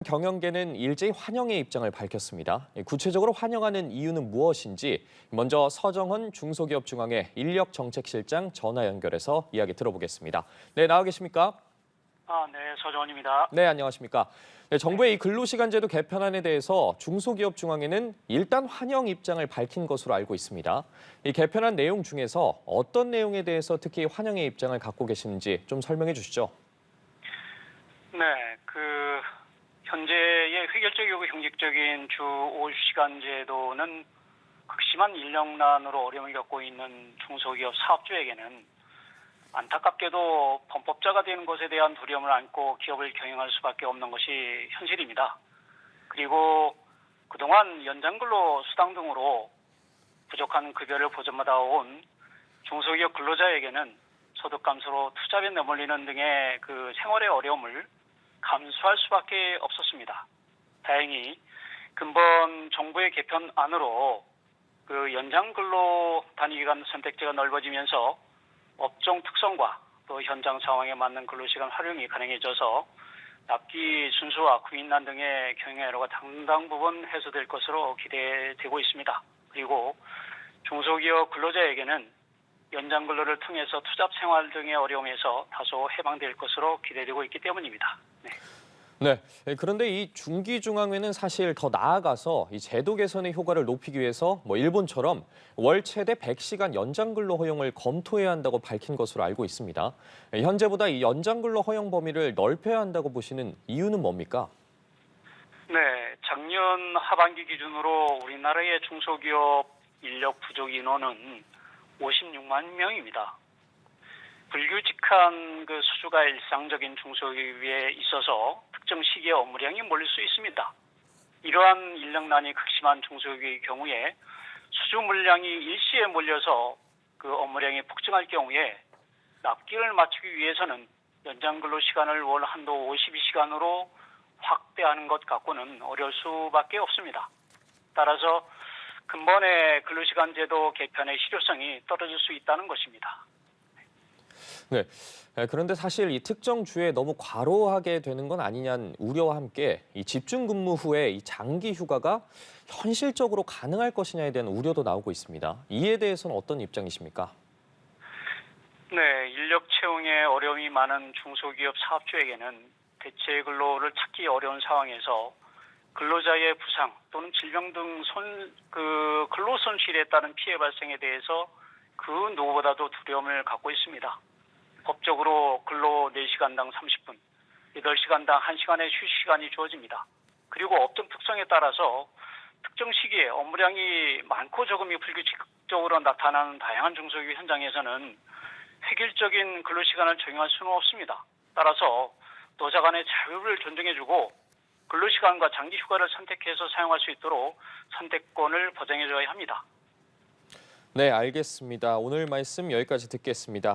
경영계는 일제히 환영의 입장을 밝혔습니다. 구체적으로 환영하는 이유는 무엇인지 먼저 서정헌 중소기업중앙회 인력정책실장 전화 연결해서 이야기 들어보겠습니다. 네, 나와 계십니까? 네, 서정헌입니다. 네, 안녕하십니까? 네, 정부의 이 근로시간제도 개편안에 대해서 중소기업중앙회는 일단 환영 입장을 밝힌 것으로 알고 있습니다. 이 개편안 내용 중에서 어떤 내용에 대해서 특히 환영의 입장을 갖고 계시는지 좀 설명해 주시죠. 네, 현재의 획일적이고 형식적인 주 5시간 제도는 극심한 인력난으로 어려움을 겪고 있는 중소기업 사업주에게는 안타깝게도 범법자가 되는 것에 대한 두려움을 안고 기업을 경영할 수밖에 없는 것이 현실입니다. 그리고 그동안 연장근로 수당 등으로 부족한 급여를 보전받아온 중소기업 근로자에게는 소득 감소로 투잡에 내몰리는 등의 생활의 어려움을 감수할 수밖에 없었습니다. 다행히 근본 정부의 개편안으로 연장 근로 단위기간 선택지가 넓어지면서 업종 특성과 또 현장 상황에 맞는 근로시간 활용이 가능해져서 납기 순수화, 구인난 등의 경영애로가 상당 부분 해소될 것으로 기대되고 있습니다. 그리고 중소기업 근로자에게는 연장 근로를 통해서 투잡 생활 등의 어려움에서 다소 해방될 것으로 기대되고 있기 때문입니다. 네, 그런데 이 중기중앙회는 사실 더 나아가서 이 제도 개선의 효과를 높이기 위해서 일본처럼 월 최대 100시간 연장근로 허용을 검토해야 한다고 밝힌 것으로 알고 있습니다. 현재보다 이 연장근로 허용 범위를 넓혀야 한다고 보시는 이유는 뭡니까? 네, 작년 하반기 기준으로 우리나라의 중소기업 인력 부족 인원은 56만 명입니다. 불규칙한 수주가 일상적인 중소기업에 있어서 특정 시기에 업무량이 몰릴 수 있습니다. 이러한 인력난이 극심한 중소기업의 경우에 수주 물량이 일시에 몰려서 업무량이 폭증할 경우에 납기를 맞추기 위해서는 연장 근로 시간을 월 한도 52시간으로 확대하는 것 갖고는 어려울 수밖에 없습니다. 따라서 근본의 근로시간 제도 개편의 실효성이 떨어질 수 있다는 것입니다. 네, 그런데 사실 이 특정 주에 너무 과로하게 되는 건 아니냐는 우려와 함께 이 집중 근무 후에 이 장기 휴가가 현실적으로 가능할 것이냐에 대한 우려도 나오고 있습니다. 이에 대해서는 어떤 입장이십니까? 네, 인력 채용에 어려움이 많은 중소기업 사업주에게는 대체 근로를 찾기 어려운 상황에서 근로자의 부상 또는 질병 등 근로 손실에 따른 피해 발생에 대해서 그 누구보다도 두려움을 갖고 있습니다. 법적으로 근로 4시간당 30분, 8시간당 1시간의 휴식 시간이 주어집니다. 그리고 업종 특성에 따라서 특정 시기에 업무량이 많고 적음이 불규칙적으로 나타나는 다양한 중소기업 현장에서는 획일적인 근로시간을 적용할 수는 없습니다. 따라서 노사 간의 자유를 존중해주고 근로시간과 장기 휴가를 선택해서 사용할 수 있도록 선택권을 보장해줘야 합니다. 네, 알겠습니다. 오늘 말씀 여기까지 듣겠습니다.